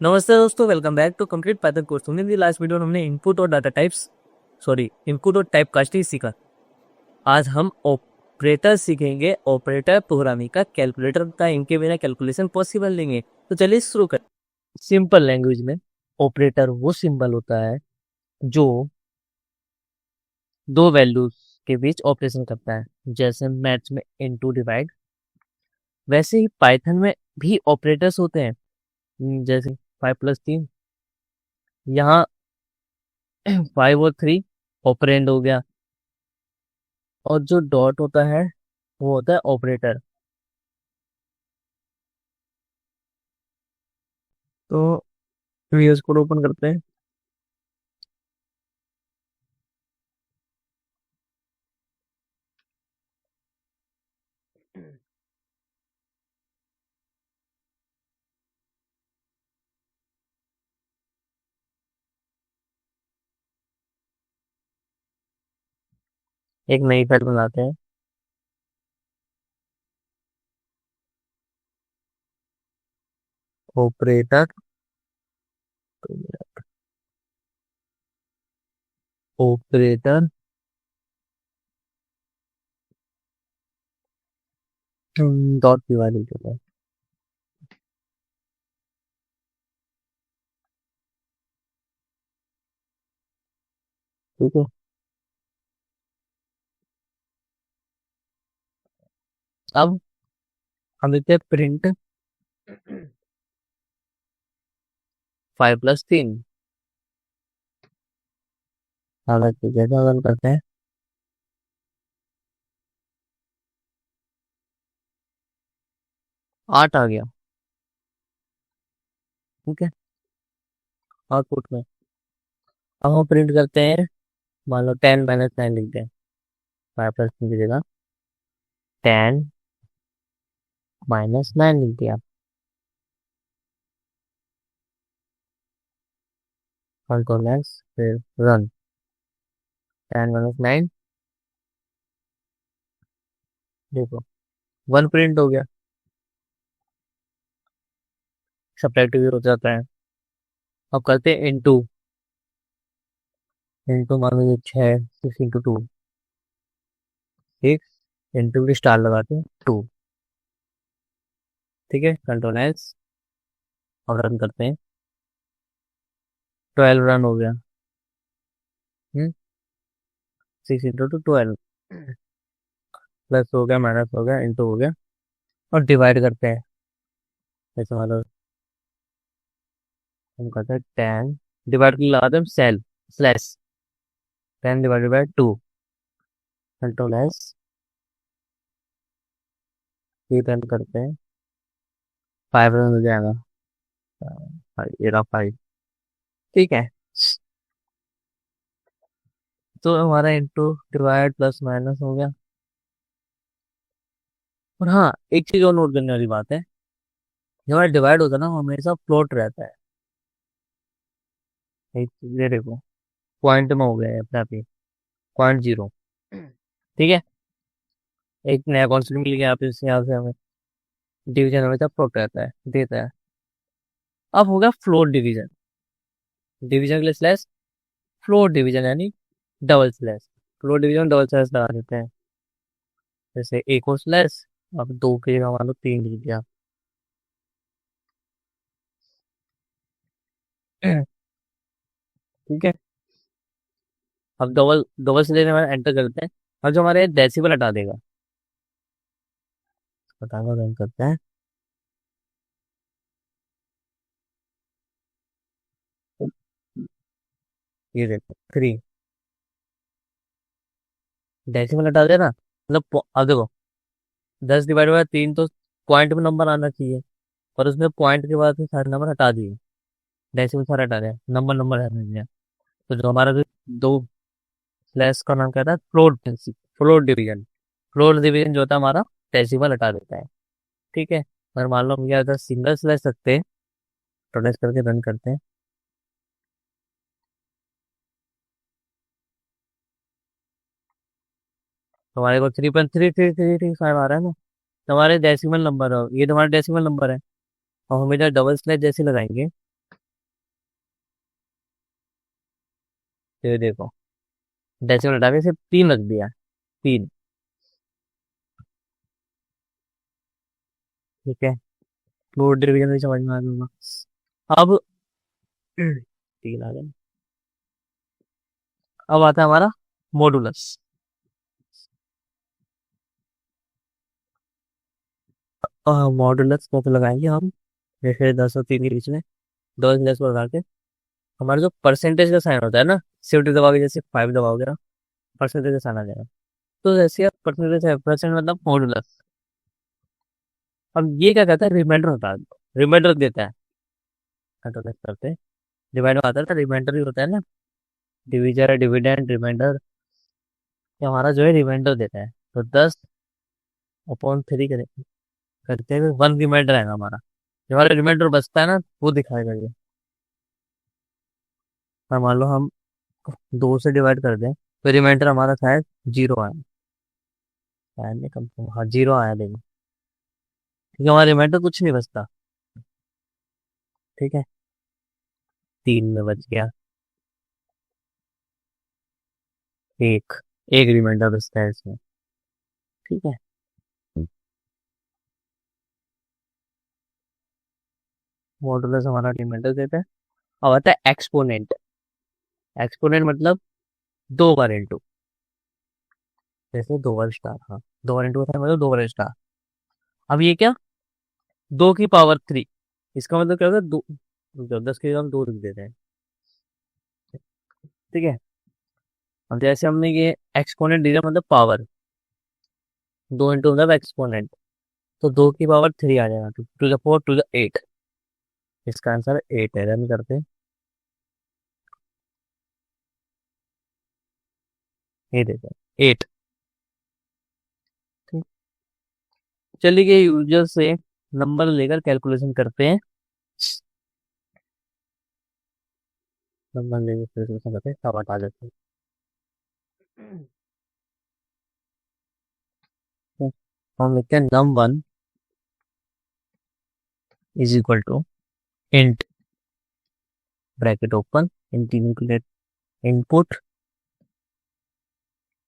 नमस्ते दोस्तों, welcome back to complete Python course. हमने लास्ट वीडियो में हमने इनपुट और टाइप कास्टिंग सीखा। आज हम ऑपरेटर सीखेंगे। ऑपरेटर प्रोग्रामिंग का कैलकुलेटर का, इनके बिना कैलकुलेशन पॉसिबल नहीं है। तो चलिए शुरू करें। सिंपल लैंग्वेज में ऑपरेटर वो सिंबल होता है जो दो वैल्यूज के बीच ऑपरेशन करता है। जैसे मैथ्स में इनटू डिवाइड, वैसे ही पाइथन में भी ऑपरेटर्स होते हैं। जैसे 5+3, यहाँ 5 और 3 ऑपरेंड हो गया। और जो डॉट होता है वो होता है ऑपरेटर। तो वीएस कोड ओपन करते हैं। एक नई फाइल बनाते हैं। Operator operator dot P Y लिखते हैं। ठीक है, अब हम लिखते हैं प्रिंट 5+3। हालांकि जैसा रन करते हैं 8 आ गया। ठीक है, आउटपुट में अब हम प्रिंट करते हैं। मान लो 10 - 9 लिखते हैं। 5+3 की जगह 10 - 9 लिख दिया। कंट्रोल एक्स, फिर रन। 10 - 9, देखो 1 प्रिंट हो गया। सब्ट्रैक्टिव हो जाता है। अब करते हैं इनटू। इनटू मान लीजिए 6, 6 × 2, 6 इंटू स्टार लगाते हैं 2। ठीक है, कंट्रोल एस और रन करते हैं। 12 रन हो गया। 6 × 2 12, प्लस हो गया, माइनस हो गया, इंटू हो गया। और डिवाइड करते हैं। जैसे मान लो हम करते हैं 10, डिवाइड के लिए लगाते हैं सेल स्लैश 10/2। कंट्रोल एस, फिर रन करते हैं। 5 रन हो जाएगा। ये रहा 5। ठीक है, तो हमारा इंटू डिवाइड प्लस माइनस हो गया। और हाँ, एक चीज और नोट करने वाली बात है। जब हमारा डिवाइड होता है ना, वो हमेशा फ्लोट रहता है। ये देखो, पॉइंट में हो गया है अपने आप ही, 0.0। ठीक है, एक नया कॉन्सेप्ट मिल गया आप इस यहाँ से हमें। डिवीजन हमेशा फ्लोट रहता है, देता है। अब हो गया फ्लोट डिवीजन। डिवीजन के लिए स्लैश, फ्लोट डिवीजन यानी double slash. Float division double slash लगा देते हैं। जैसे एक और स्लैश, अब 2 की जगह मान लो 3 लिख दिया। ठीक है, अब डबल डबल स्लैश में एंटर करते हैं। अब जो हमारे डेसिबल हटा देगा, बताना रन करते हैं। ये देखो 3, डेसिमल हटा देना मतलब अब देखो 10/3 तो पॉइंट में नंबर आना चाहिए, पर उसमें पॉइंट के बाद सारे नंबर हटा दिए। डेसिमल सारे हटा दिया, नंबर नंबर हटा दिया। तो जो हमारा जो दो स्लैश का नाम कहता है float, float division. Float division जो होता है हमारा, डेसिमल हटा देता है। ठीक है, अगर मान लो हम क्या होता है सिंगल स्लैश रखते हैं, प्रोटेस्ट करके रन करते हैं। तो हमारे को 3.3333 आ रहा है ना। तो हमारे डेसिमल नंबर, ये तो हमारा डेसिमल नंबर है। और हम इधर डबल स्लैश जैसे लगाएंगे तो ये देखो, डेसिमल हटा के सिर्फ 3 रख दिया, 3। ठीक है, फ्लोट डिवीजन भी समझ में आ जाऊंगा। अब 3 आ गए। अब आता है हमारा मॉडुलस। मॉडुलस को तो लगाएंगे हम, जैसे 10 और 3 के बीच में 10 को लगा के हमारा जो परसेंटेज का साइन होता है ना, शिफ्ट दबाओगे जैसे 5 दबाओगे ना, परसेंटेज का साइन आ जाएगा। तो जैसे परसेंटेज है, परसेंट मतलब मॉडुलस। अब ये क्या कहता है, रिमाइंडर होता है, रिमाइंडर देता है। तो कैसे करते हैं, डिवाइड में आता है ना, रिमाइंडर ही होता है ना, डिविजन डिविडेंड रिमाइंडर। ये हमारा जो है रिमाइंडर देता है, तो 10/3 करते हुए 1 रिमाइंडर आएगा हमारा। जो हमारा रिमाइंडर बचता है ना, वो दिखाएगा ये। और मान लो हम 2 से डिवाइड कर दें, तो रिमाइंडर हमारा शायद 0 आया, शायद नहीं, कम से कम हाँ 0 आया, देखो। ठीक है, हमारा रिमाइंडर कुछ नहीं बचता। ठीक है, 3 में बच गया, एक एक रिमाइंडर बचता है इसमें। ठीक है, मॉडुलस हमारा रिमाइंडर देता है। अब आता है एक्सपोनेंट। एक्सपोनेंट मतलब 2 बार इंटू, जैसे 2 बार स्टार, हाँ 2 बार इंटू होता है मतलब 2 बार स्टार। अब ये क्या, 2 की पावर 3, इसका मतलब क्या होता है, दो, 10 की जगह हम 2 लिख देते हैं। ठीक है, अब जैसे हमने ये एक्सपोनेंट दिया मतलब पावर, 2 इंटू मतलब एक्सपोनेंट, तो 2 की पावर 3 आ जाएगा, टू द 8। इसका आंसर 8 है, रन करते हैं। ये देते हैं 8। ठीक, चलिए यूजर से नंबर लेकर कैलकुलेशन करते हैं। नंबर लेकर कैलकुलेशन करते हैं, सब हटा देते हैं। हम लिखते हैं num1 is equal to int, bracket open, integrate input,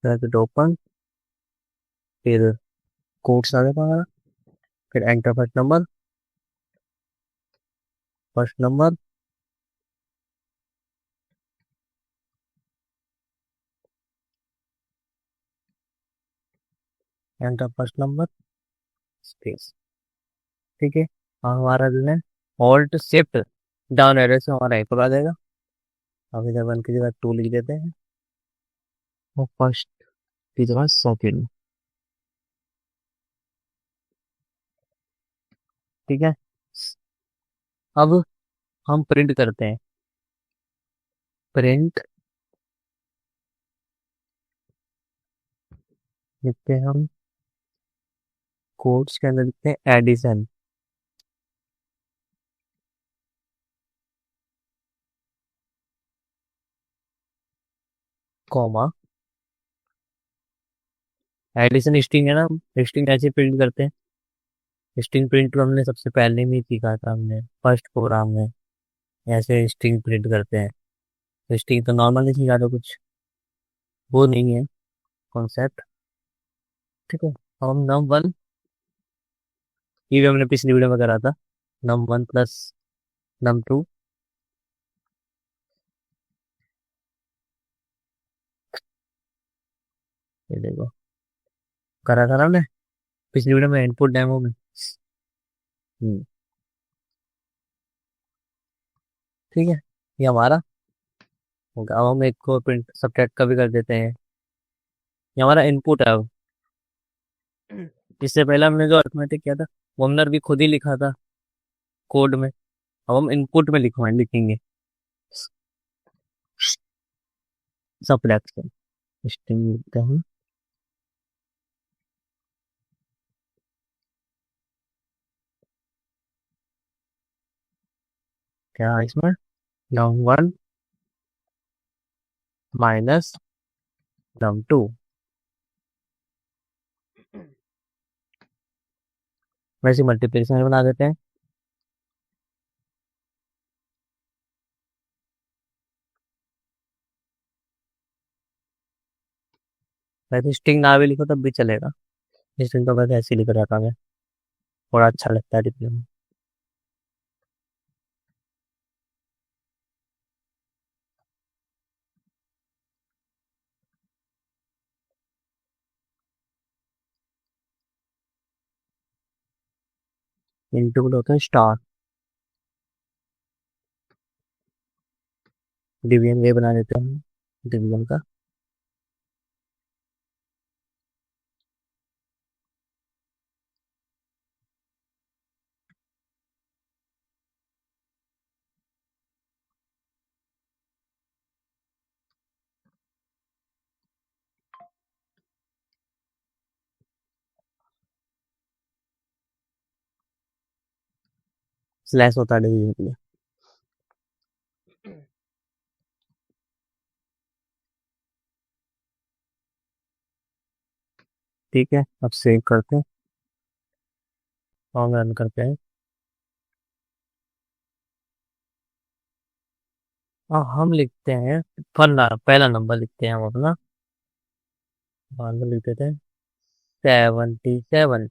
bracket open, फिर कोट्स आ जाता हमारा, फिर enter first number, enter first number, space. ठीक है, और हमारा जो है ऑल्ट शिफ्ट डाउन एरो से हमारा एक आ जाएगा। अब इधर 1 की जगह 2 लिख देते हैं, और फर्स्ट की जगह सेकेंड। ठीक है, अब हम प्रिंट करते हैं, प्रिंट लिखते हैं हम, कोट्स के अंदर लिखते हैं एडिशन, कॉमा, एडिशन स्ट्रिंग है ना, स्ट्रिंग ऐसे प्रिंट करते हैं। स्ट्रिंग प्रिंट तो हमने सबसे पहले में ही सीखा था, हमने फर्स्ट प्रोग्राम में ऐसे स्ट्रिंग प्रिंट करते हैं। तो स्ट्रिंग तो नॉर्मली सीखा था, कुछ वो नहीं है कॉन्सेप्ट। ठीक है, अब हम num1, ये भी हमने पिछली वीडियो में करा था, num1 प्लस num2, ये देखो करा था ना हमने पिछली वीडियो में, इनपुट डेमो में। हम्म, ठीक है, ये हमारा होगा। अब हम एक को प्रिंट सब्ट्रैक्ट का भी कर देते हैं, ये हमारा इनपुट है। अब इससे पहले हमने जो अर्थमेटिक किया था, वो हमने भी खुद ही लिखा था कोड में। अब हम इनपुट में लिखेंगे सब्ट्रैक्शन, स्ट्रिंग लिखते हैं, क्या है इसमें, num1 माइनस num2। वैसे मल्टीप्लिकेशन बना देते हैं, वैसे स्ट्रिंग ना भी लिखो तब भी चलेगा। स्ट्रिंग तो वैसे ऐसे ही लिखा जाता है, थोड़ा अच्छा लगता है दिखने में। इंटू होता है स्टार। डिवीजन वे बना देते हैं डिवीजन का। स्लैश होता है डिवीजन के लिए। ठीक है, अब सेव करते हैं और रन करते हैं। और हम लिखते हैं पहला नंबर लिखते हैं हम अपना। बाद में लिखते थे 77।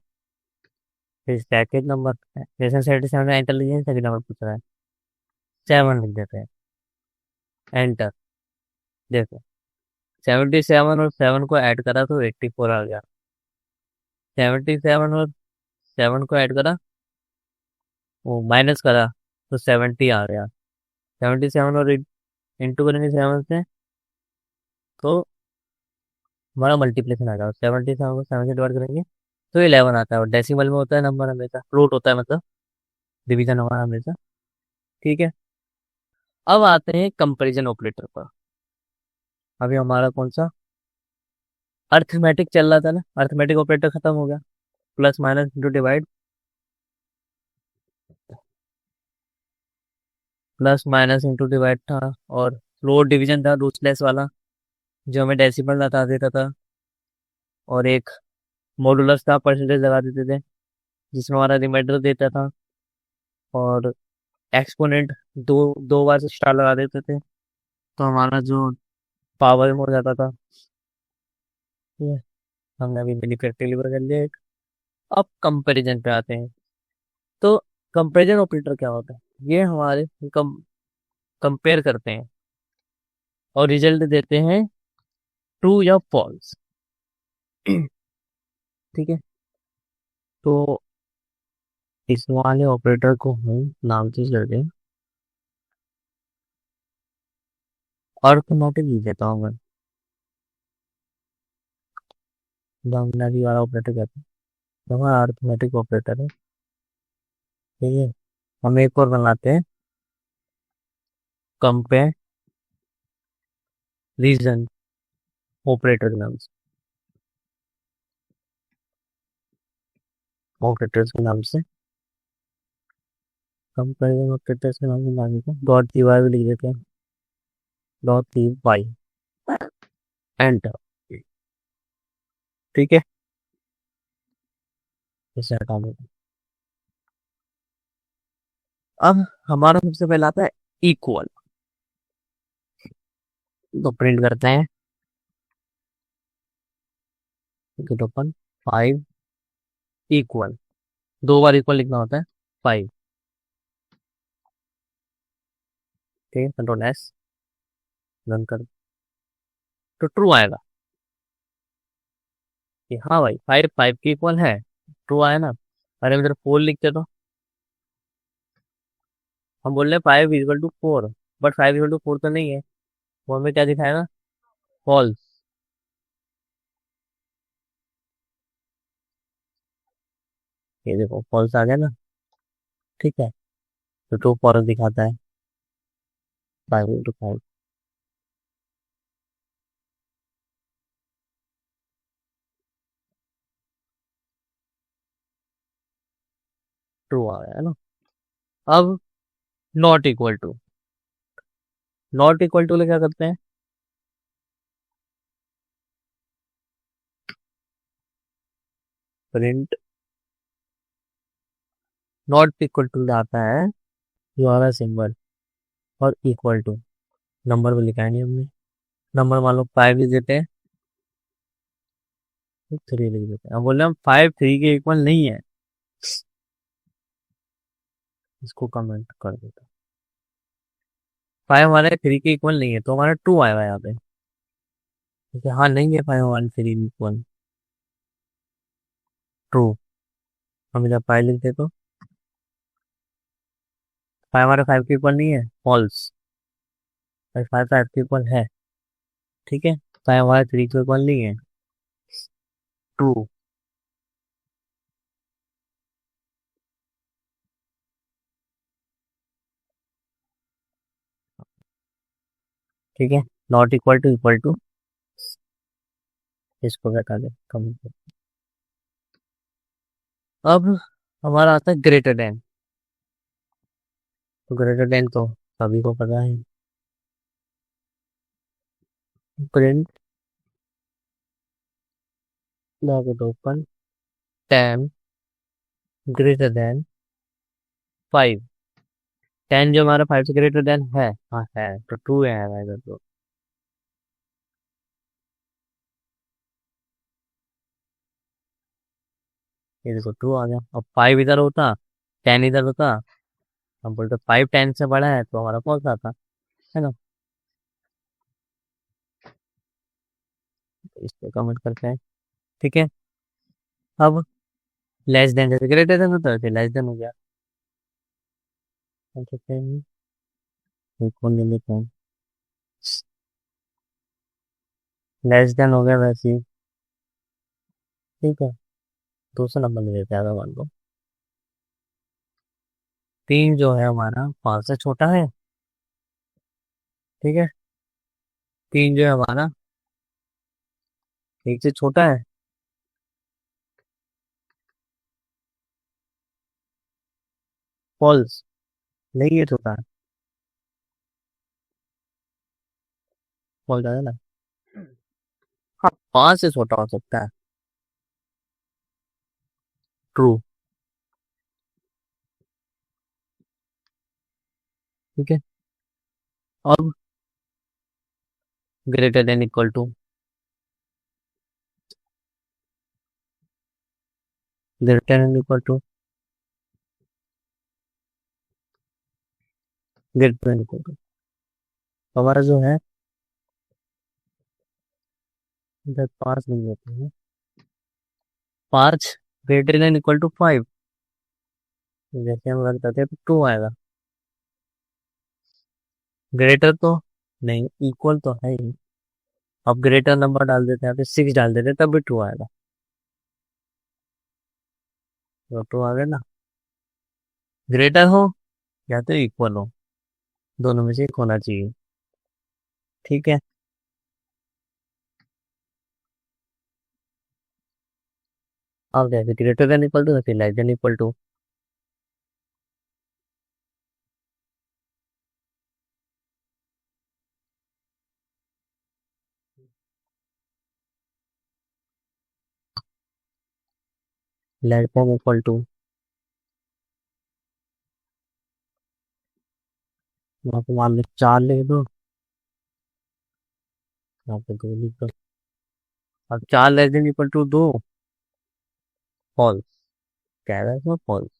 फिर सेकेंड नंबर जैसे 77 एंटर लीजिए, सेकेंड नंबर पूछ रहा है, 7 लिख देते हैं, एंटर। देखो 77 और 7 को ऐड करा तो 84 आ गया। 77 और 7 को ऐड करा, वो माइनस करा तो 70 आ गया। 77 और इंटू करेंगे 7 से तो हमारा मल्टीप्लिकेशन आ जाएगा। 77 को 7 से डिवाइड करेंगे तो 11 आता है। और डेसिमल में होता है नंबर हमेशा, फ्लोट होता है मतलब, डिवीजन हमारा हमेशा। ठीक है, अब आते हैं कंपैरिजन ऑपरेटर पर। अभी हमारा कौन सा अर्थमेटिक चल रहा था ना, अर्थमेटिक ऑपरेटर खत्म हो गया। Plus minus into divide, plus minus into divide था। और फ्लोट डिवीजन था रूटलेस वाला, जो हमें डेसिमल बता देता था। और एक मॉडुलस था, परसेंटेज लगा देते थे जिसमें हमारा रिमाइंडर देता था। और एक्सपोनेंट दो दो बार से स्टार लगा देते थे तो हमारा जो पावर में हो जाता था। ठीक है, हमने अभी मिनी फैक्टर डिलीवर कर लिया एक। अब कंपैरिजन पे आते हैं। तो कंपैरिजन ऑपरेटर क्या होता है? ये हमारे कंपेयर करते हैं और रिजल्ट देते हैं ट्रू या फॉल्स। ठीक है, तो इस वाले ऑपरेटर को हम नाम से करते हैं अर्थमेटिक ही देता हूँ मैं। डोमिनरी वाला ऑपरेटर कहते हैं, तो हमारा अर्थमेटिक ऑपरेटर है। ठीक है, हम एक और बनाते हैं कंपेयर रीजन ऑपरेटर के नाम से, ऑपरेटर्स के नाम से, कंपेरिजन ऑपरेटर्स के नाम से मान लीजिए डॉट पी वाई भी लिख देते हैं, डॉट पी वाई, एंटर। ठीक है, इसे हटा देते हैं। अब हमारा सबसे पहले आता है इक्वल। तो प्रिंट करते हैं ओपन 5 इक्वल, दो बार इक्वल लिखना होता है 5। ठीक है, कंट्रोल एस, रन कर तो ट्रू आएगा कि हाँ भाई 5 5 की इक्वल है, ट्रू आया ना। अरे इधर 4 लिखते तो हम बोल रहे हैं 5 equal to 4, but 5 equal to 4 तो नहीं है, वो हमें क्या दिखाएगा? फॉल्स। ये देखो फॉल्स आ गया ना। ठीक है, तो ट्रू फॉल्स दिखाता है 5 into 5। ट्रू आ गया है ना। अब not equal to, not equal to क्या करते हैं? प्रिंट नॉट इक्वल टू आता है जो आ रहा है सिंबल, और इक्वल टू नंबर पर लिखा है नहीं हमने। नंबर मान लो 5 देते हैं 3 लिख देते हैं। अब बोल रहे हम 5 3 के इक्वल नहीं है, इसको कमेंट कर देते हैं। 5 हमारे 3 के इक्वल नहीं है, तो हमारा 2 आएगा यहाँ पे, क्योंकि हाँ नहीं है 5 1 3 इक्वल ट्रू। हम इधर 5 लिखते तो 5 हमारे 5 के इक्वल नहीं है, फॉल्स। 5 5 के इक्वल है, ठीक है। 5 हमारे 3 के इक्वल नहीं है, ट्रू। ठीक है, नॉट इक्वल टू, इसको हटा दे कमेंट। अब हमारा आता है ग्रेटर देन। तो ग्रेटर देन तो सभी को पता है, print bracket open 10 greater than 5। 10 जो हमारा 5 से ग्रेटर देन है, हाँ है, तो 2 है इधर तो। ये देखो 2 आ गया। अब 5 इधर होता, 10 इधर होता, हम बोलते 5 10 से बड़ा है, तो हमारा कौन सा था, है ना। तो इस पे कमेंट करते हैं, ठीक है। अब लेस देन, जैसे ग्रेटर देन होता है लेस देन हो गया, हम कहते हैं कौन ले लेते हैं, लेस देन हो गया वैसे ही, ठीक है। दूसरा नंबर ले लेते हैं, अगर मान लो 3 जो है हमारा 5 से छोटा है, ठीक है। 3 जो है हमारा 1 से छोटा है, फॉल्स। नहीं ये छोटा है, फॉल्स आया ना। हाँ 5 से छोटा हो सकता है, ट्रू, ठीक है। अब greater than equal to, greater than equal to, greater than equal to, हमारा जो है इधर 5 नहीं होते हैं, 5 ग्रेटर देन इक्वल टू 5, जैसे हम रख देते हैं तो 2 आएगा। ग्रेटर तो नहीं, इक्वल तो है ही। अब ग्रेटर नंबर डाल देते हैं, फिर 6 डाल देते हैं, तब भी 2 आएगा, तो 2 आ गया ना। ग्रेटर हो या तो इक्वल हो, दोनों में से एक होना चाहिए, ठीक है। अब जैसे ग्रेटर देन इक्वल टू, फिर less than equal to. Less than equal to, यहाँ पे मान लो 4 लिख दो, यहाँ पे 2 लिख दो। अब 4 less than equal to 2, false, कह रहा है इसमें फॉल्स।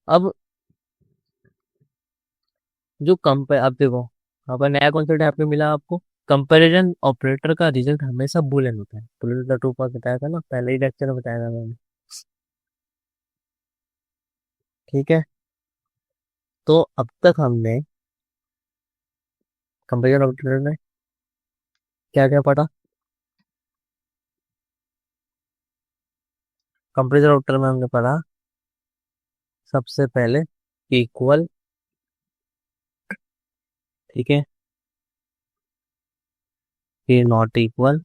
अब जो कंपेयर, अब देखो यहाँ पर नया कॉन्सेप्ट यहाँ पे मिला आपको, कंपैरिजन ऑपरेटर का रिजल्ट हमेशा बुलियन होता है। बुलियन का 2 पास बताया था ना, पहले ही लेक्चर में बताया था मैंने, ठीक है। तो अब तक हमने कंपैरिजन ऑपरेटर में क्या क्या पढ़ा। कंपैरिजन ऑपरेटर में हमने पढ़ा सबसे पहले इक्वल, ठीक है, फिर नॉट इक्वल,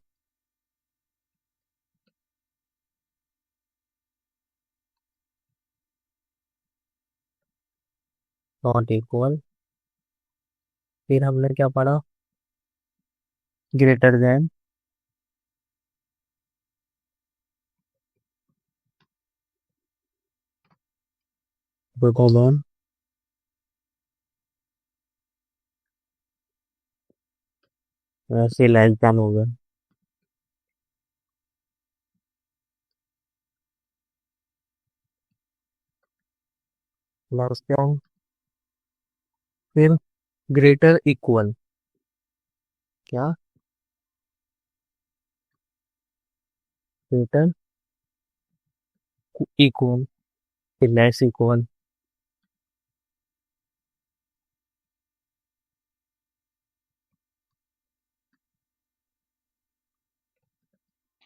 नॉट इक्वल, फिर हमने क्या पढ़ा, ग्रेटर देन, कॉमन, ऐसे लेस देन हो गया। लेस देन, फिर ग्रेटर इक्वल, क्या, ग्रेटर इक्वल, फिर लेस इक्वल,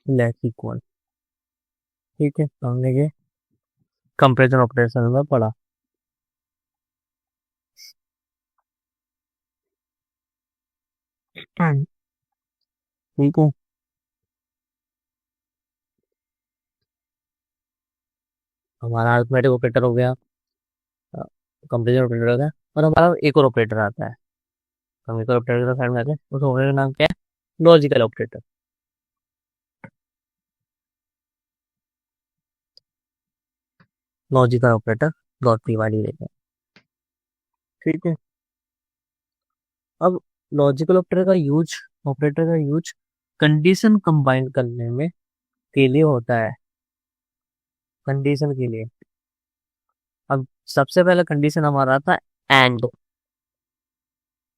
लेस इक्वल। ठीक है, तो हमने ये कंपेरिजन ऑपरेशन में पढ़ा। ठीक है, हमारा अरिथमेटिक ऑपरेटर हो गया, कंपेरिजन ऑपरेटर हो गया, और हमारा एक और ऑपरेटर आता है। हम एक और ऑपरेटर का साइड में आते हैं, उस ऑपरेटर का नाम क्या है? Logical operator. Logical operator dot P वाली रहता है। ठीक है, अब लॉजिकल ऑपरेटर का यूज कंडीशन कंबाइन करने में के लिए होता है, कंडीशन के लिए। अब सबसे पहला कंडीशन हमारा आता है एंड।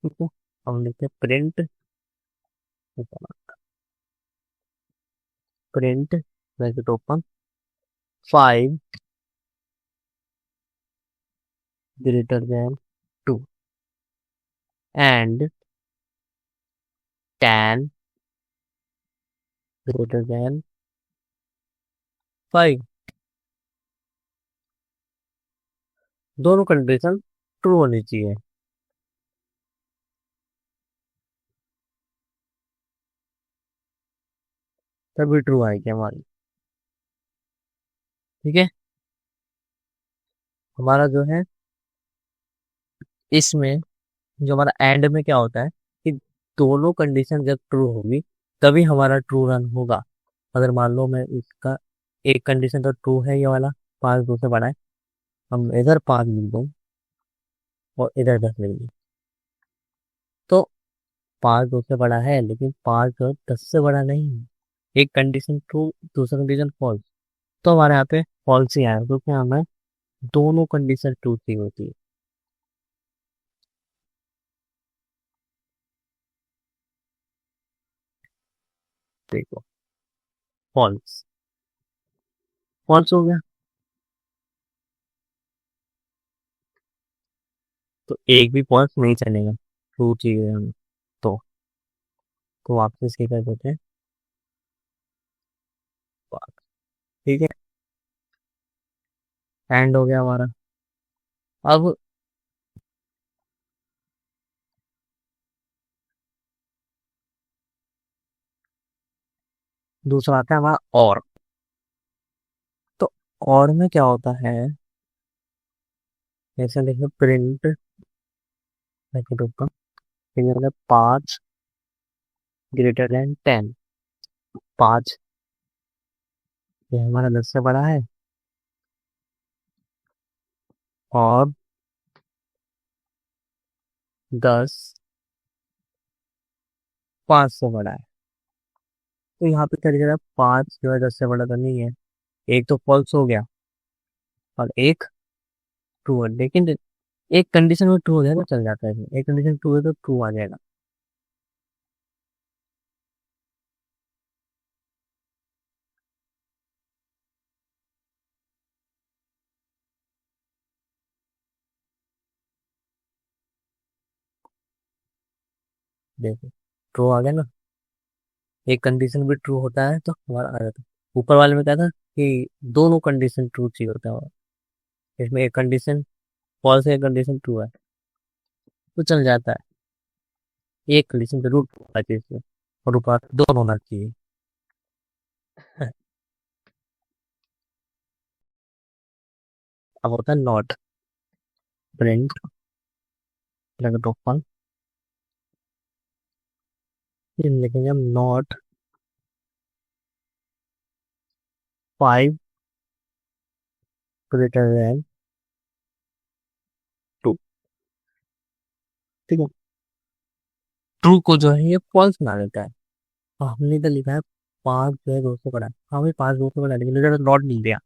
ठीक है, हम लिखते हैं print, print bracket open 5 greater than 2 and 10 greater than 5। दोनों कंडीशन ट्रू होनी चाहिए, तभी ट्रू आएगी हमारी। ठीक है, हमारा जो है इसमें, जो हमारा एंड में क्या होता है कि दोनों कंडीशन जब ट्रू होगी तभी हमारा ट्रू रन होगा। अगर मान लो मैं इसका एक कंडीशन तो ट्रू है, ये वाला 5 2 से बड़ा है, हम इधर 5 लिख दूँ और इधर 10 लिख दूँ, तो 5 2 से बड़ा है लेकिन 5 10 से बड़ा नहीं है। एक कंडीशन ट्रू, दूसरा कंडीशन फॉल्स, तो हमारे यहाँ पे फॉल्स ही आएगा क्योंकि हमें दोनों कंडीशन ट्रू चाहिए होती है। देखो, फॉल्स, फॉल्स हो गया, तो एक भी फॉल्स नहीं चलेगा, ट्रू चाहिए हमें। तो वापस ये कर देते हैं, ठीक है, एंड हो गया हमारा। अब दूसरा आता है हमारा और। तो और में क्या होता है, जैसे देखिए प्रिंट ब्रैकेट ओपन, फिर मतलब 5 ग्रेटर देन 10, 5 ये हमारा 10 से बड़ा है और 10 5 से बड़ा है। तो यहाँ पे क्या लिखा है, 5 जो है 10 से बड़ा तो नहीं है, एक तो फॉल्स हो गया और एक ट्रू है। लेकिन एक कंडीशन में ट्रू हो जाएगा चल जाता है, एक कंडीशन ट्रू है तो ट्रू आ जाएगा। देखो, ट्रू आ गया ना, एक कंडीशन भी ट्रू होता है तो हमारा आ जाता है। ऊपर वाले में क्या था कि दोनों कंडीशन ट्रू चाहिए होता है, इसमें एक कंडीशन फॉल्स है, एक कंडीशन ट्रू है, तो चल जाता है। एक कंडीशन जरूर true होना चाहिए इसमें, और ऊपर दोनों होना चाहिए। अब होता है नॉट, प्रिंट ब्रैकेट ओपन, ये लिखेंगे हम नॉट 5 ग्रेटर देन 2। ठीक है, ट्रू को जो है ये फॉल्स बना देता है। और हमने इधर लिखा है 5 जो है 200 बड़ा, हाँ भाई 5 200 बड़ा, लेकिन इधर नॉट नहीं दिया,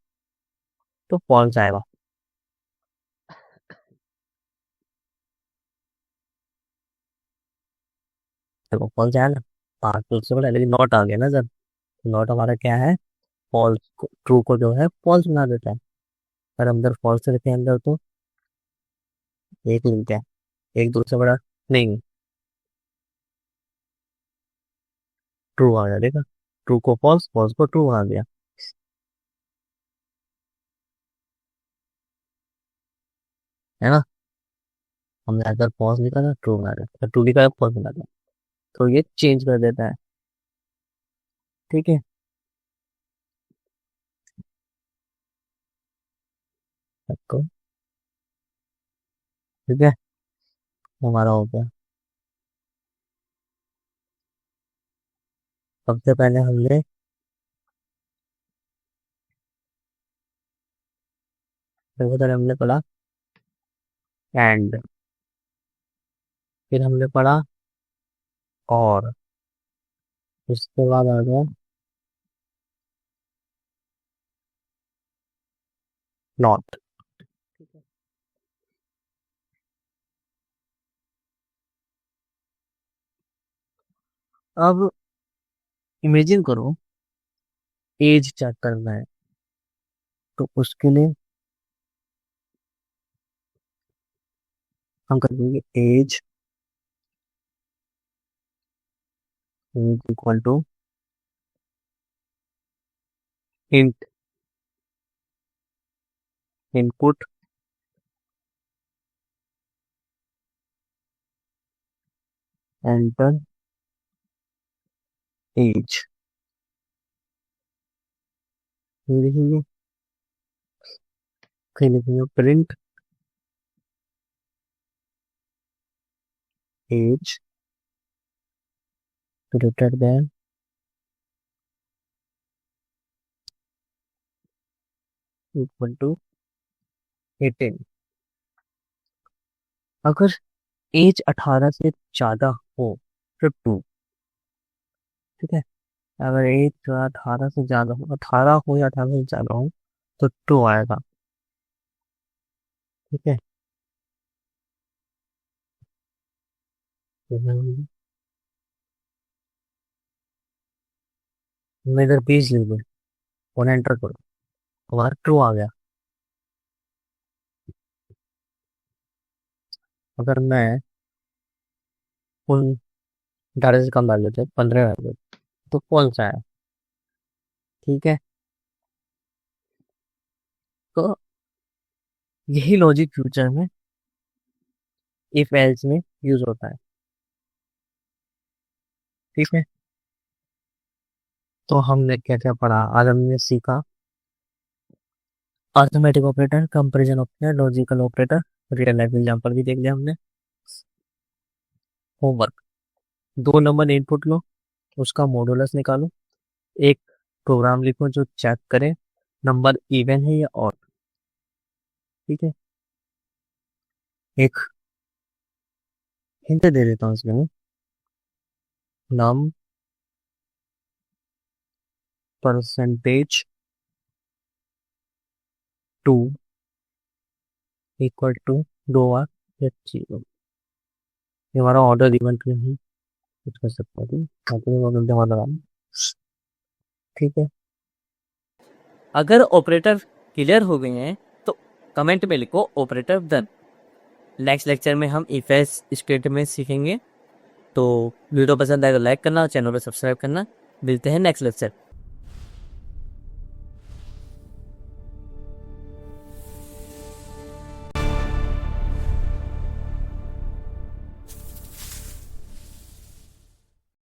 तो फॉल्स आएगा। देखो फॉल्स आया ना, 5 200 बड़ा, लेकिन नॉट आ गया ना सर, नॉट हमारा क्या है, फॉल्स। ट्रू को जो है फॉल्स बना देता है। और अंदर फॉल्स रखे अंदर तो एक लिंक है, एक दूसरे बड़ा नहीं, ट्रू आ गया, देखा, ट्रू को फॉल्स, फॉल्स को ट्रू आ गया, है ना। हमने अगर फॉल्स लिखा था ट्रू बना दिया, ट्रू लिखा है फॉल्स बना दिया, तो ये चेंज कर देता है। ठीक है, सबको, ठीक है, हमारा हो गया। सबसे पहले हमने उधर हमने पढ़ा एंड, फिर हमने पढ़ा और, उसके बाद आ गया नॉट। अब इमेजिन करो एज चेक करना है, तो उसके लिए हम कर देंगे age is equal to int input enter age, लिखेंगे, फिर लिखेंगे print age greater than equal to 18। अगर एज 18 से ज्यादा हो तो टू, ठीक है, अगर एज जो 18 से ज्यादा हो, 18 हो या 18 से ज्यादा हो, तो टू आएगा। ठीक है, तो मैं इधर 20 लिख दूँ और एंटर करो, हमारा ट्रू आ गया। अगर मैं उन 18 से कम डाल देते 15 डाल देते, तो कौन सा है। ठीक है, तो यही लॉजिक फ्यूचर में इफ एल्स में यूज होता है। ठीक है, तो हमने क्या क्या पढ़ा आज, हमने सीखा arithmetic operator, comparison operator, logical operator, real life example भी देख लिया हमने। होमवर्क, 2 नंबर इनपुट लो, उसका मॉडुलस निकालो, एक प्रोग्राम लिखो जो चेक करे नंबर इवन है या ऑड। ठीक है, एक हिंट दे देता हूँ इसमें, नम परसेंटेज टू इक्वल टू 2 या 0, ये हमारा ऑर्डर इवन के ही कुछ कर सकता हूँ, दिमाग लगा। ठीक है, अगर ऑपरेटर क्लियर हो गए हैं तो कमेंट में लिखो ऑपरेटर डन। नेक्स्ट लेक्चर में हम इफ एल्स स्टेटमेंट सीखेंगे। तो वीडियो पसंद आए तो लाइक करना, चैनल पर सब्सक्राइब करना। मिलते हैं नेक्स्ट लेक्चर।